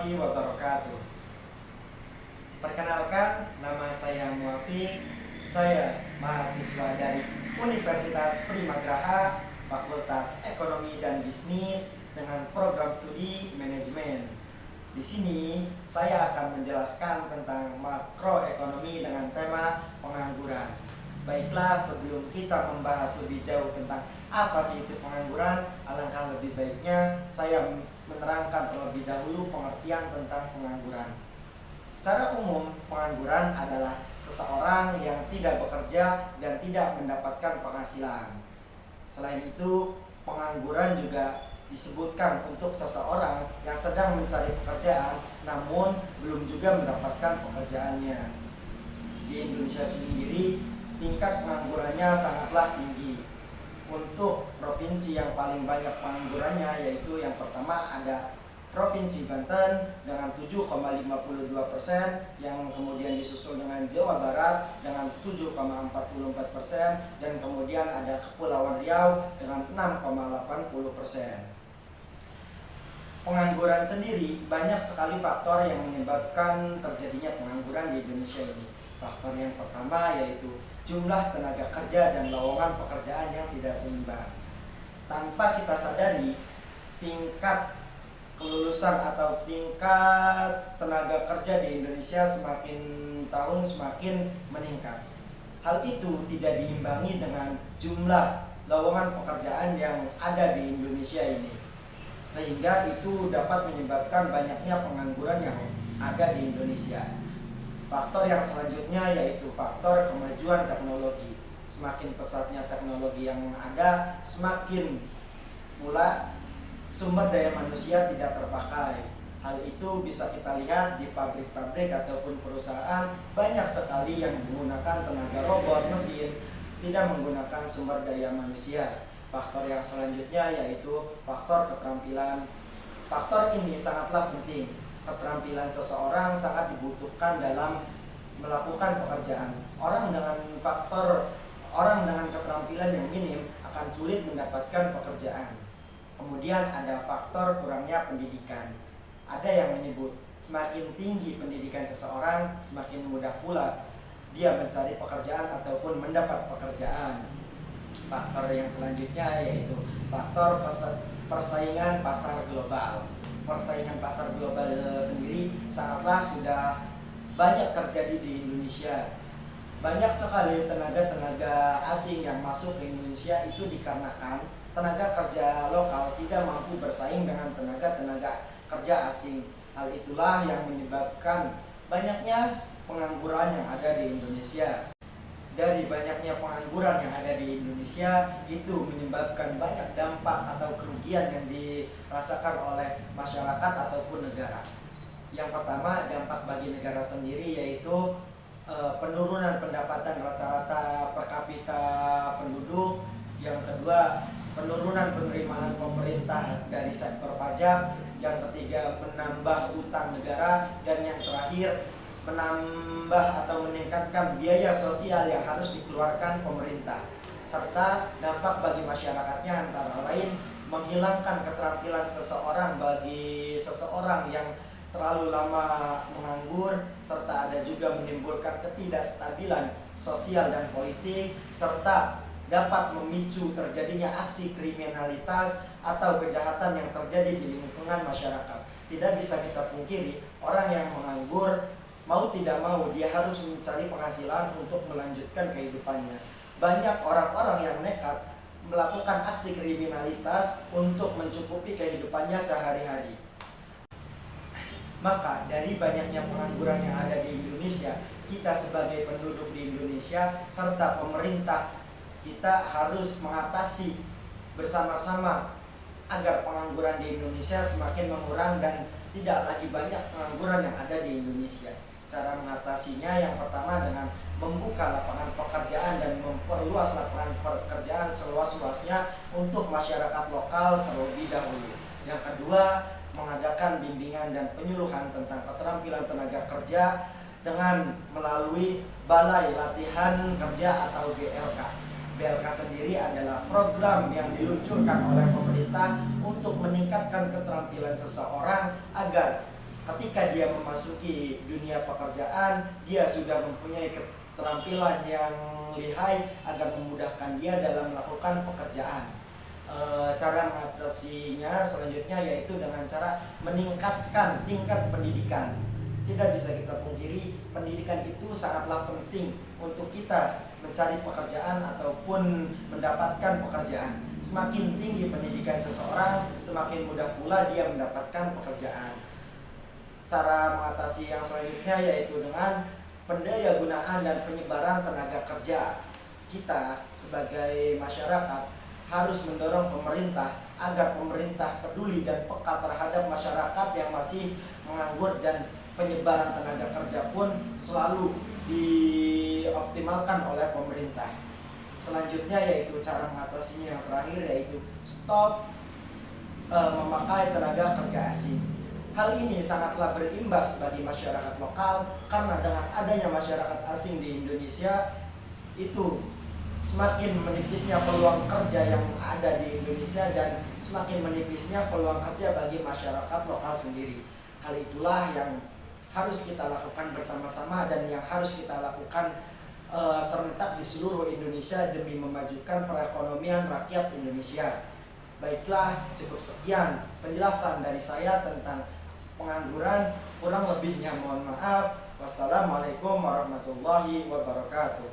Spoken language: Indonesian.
warahmatullahi wabarakatuh. Perkenalkan, nama saya Muafiq. Saya mahasiswa dari Universitas Primagraha, Fakultas Ekonomi dan Bisnis dengan program studi manajemen. Di sini saya akan menjelaskan tentang makroekonomi dengan tema pengangguran. Baiklah, sebelum kita membahas lebih jauh tentang apa sih itu pengangguran, alangkah lebih baiknya saya menerangkan terlebih dahulu pengertian tentang pengangguran. Secara umum, pengangguran adalah seseorang yang tidak bekerja dan tidak mendapatkan penghasilan. Selain itu, pengangguran juga disebutkan untuk seseorang yang sedang mencari pekerjaan namun belum juga mendapatkan pekerjaannya. Di Indonesia sendiri, tingkat penganggurannya sangatlah tinggi. Untuk provinsi yang paling banyak penganggurannya yaitu yang pertama ada Provinsi Banten dengan 7,52%, yang kemudian disusul dengan Jawa Barat dengan 7,44%, dan kemudian ada Kepulauan Riau dengan 6,80%. Pengangguran sendiri banyak sekali faktor yang menyebabkan terjadinya pengangguran di Indonesia ini. Faktor yang pertama yaitu jumlah tenaga kerja dan lowongan pekerjaan yang tidak seimbang. Tanpa kita sadari, tingkat kelulusan atau tingkat tenaga kerja di Indonesia semakin tahun semakin meningkat. Hal itu tidak diimbangi dengan jumlah lowongan pekerjaan yang ada di Indonesia ini, sehingga itu dapat menyebabkan banyaknya pengangguran yang ada di Indonesia. Faktor yang selanjutnya yaitu faktor kemajuan teknologi. Semakin pesatnya teknologi yang ada, semakin pula sumber daya manusia tidak terpakai. Hal itu bisa kita lihat di pabrik-pabrik ataupun perusahaan, banyak sekali yang menggunakan tenaga robot, mesin, tidak menggunakan sumber daya manusia. Faktor yang selanjutnya yaitu faktor keterampilan. Faktor ini sangatlah penting. Keterampilan seseorang sangat dibutuhkan dalam melakukan pekerjaan. Orang dengan keterampilan yang minim akan sulit mendapatkan pekerjaan. Kemudian ada faktor kurangnya pendidikan. Ada yang menyebut semakin tinggi pendidikan seseorang, semakin mudah pula dia mencari pekerjaan ataupun mendapat pekerjaan. Faktor yang selanjutnya yaitu faktor persaingan pasar global. Persaingan pasar global sendiri sangatlah sudah banyak terjadi di Indonesia. Banyak sekali tenaga-tenaga asing yang masuk ke Indonesia itu dikarenakan tenaga kerja lokal tidak mampu bersaing dengan tenaga-tenaga kerja asing. Hal itulah yang menyebabkan banyaknya pengangguran yang ada di Indonesia. Dari banyaknya pengangguran yang ada di Indonesia, itu menyebabkan banyak dampak atau kerugian yang dirasakan oleh masyarakat ataupun negara. Yang pertama, dampak bagi negara sendiri yaitu penurunan pendapatan rata-rata per kapita penduduk. Yang kedua, penurunan penerimaan pemerintah dari sektor pajak. Yang ketiga, menambah utang negara. Dan yang terakhir, menambah atau meningkatkan biaya sosial yang harus dikeluarkan pemerintah. Serta dampak bagi masyarakatnya antara lain menghilangkan keterampilan seseorang bagi seseorang yang terlalu lama menganggur, serta ada juga menimbulkan ketidakstabilan sosial dan politik, serta dapat memicu terjadinya aksi kriminalitas atau kejahatan yang terjadi di lingkungan masyarakat. Tidak bisa kita pungkiri, orang yang menganggur mau tidak mau dia harus mencari penghasilan untuk melanjutkan kehidupannya. Banyak orang-orang yang nekat melakukan aksi kriminalitas untuk mencukupi kehidupannya sehari-hari. Maka dari banyaknya pengangguran yang ada di Indonesia, kita sebagai penduduk di Indonesia serta pemerintah, kita harus mengatasi bersama-sama agar pengangguran di Indonesia semakin mengurang dan tidak lagi banyak pengangguran yang ada di Indonesia. Cara mengatasinya yang pertama dengan membuka lapangan pekerjaan dan memperluas lapangan pekerjaan seluas-luasnya untuk masyarakat lokal terlebih dahulu. Yang kedua, mengadakan bimbingan dan penyuluhan tentang keterampilan tenaga kerja dengan melalui Balai Latihan Kerja atau BLK. BLK sendiri adalah program yang diluncurkan oleh pemerintah untuk meningkatkan keterampilan seseorang agar Ketika dia memasuki dunia pekerjaan, dia sudah mempunyai keterampilan yang lihai agar memudahkan dia dalam melakukan pekerjaan. Cara mengatasinya selanjutnya yaitu dengan cara meningkatkan tingkat pendidikan. Tidak bisa kita pungkiri, pendidikan itu sangatlah penting untuk kita mencari pekerjaan ataupun mendapatkan pekerjaan. Semakin tinggi pendidikan seseorang, semakin mudah pula dia mendapatkan pekerjaan. Cara mengatasi yang selanjutnya yaitu dengan pendayagunaan dan penyebaran tenaga kerja. Kita sebagai masyarakat harus mendorong pemerintah agar pemerintah peduli dan peka terhadap masyarakat yang masih menganggur, dan penyebaran tenaga kerja pun selalu dioptimalkan oleh pemerintah. Selanjutnya yaitu cara mengatasinya yang terakhir yaitu stop memakai tenaga kerja asing. Hal ini sangatlah berimbas bagi masyarakat lokal karena dengan adanya masyarakat asing di Indonesia itu semakin menipisnya peluang kerja yang ada di Indonesia dan semakin menipisnya peluang kerja bagi masyarakat lokal sendiri. Hal itulah yang harus kita lakukan bersama-sama dan yang harus kita lakukan serentak di seluruh Indonesia demi memajukan perekonomian rakyat Indonesia. Baiklah, cukup sekian penjelasan dari saya tentang pengangguran. Kurang lebihnya mohon maaf. Wassalamualaikum warahmatullahi wabarakatuh.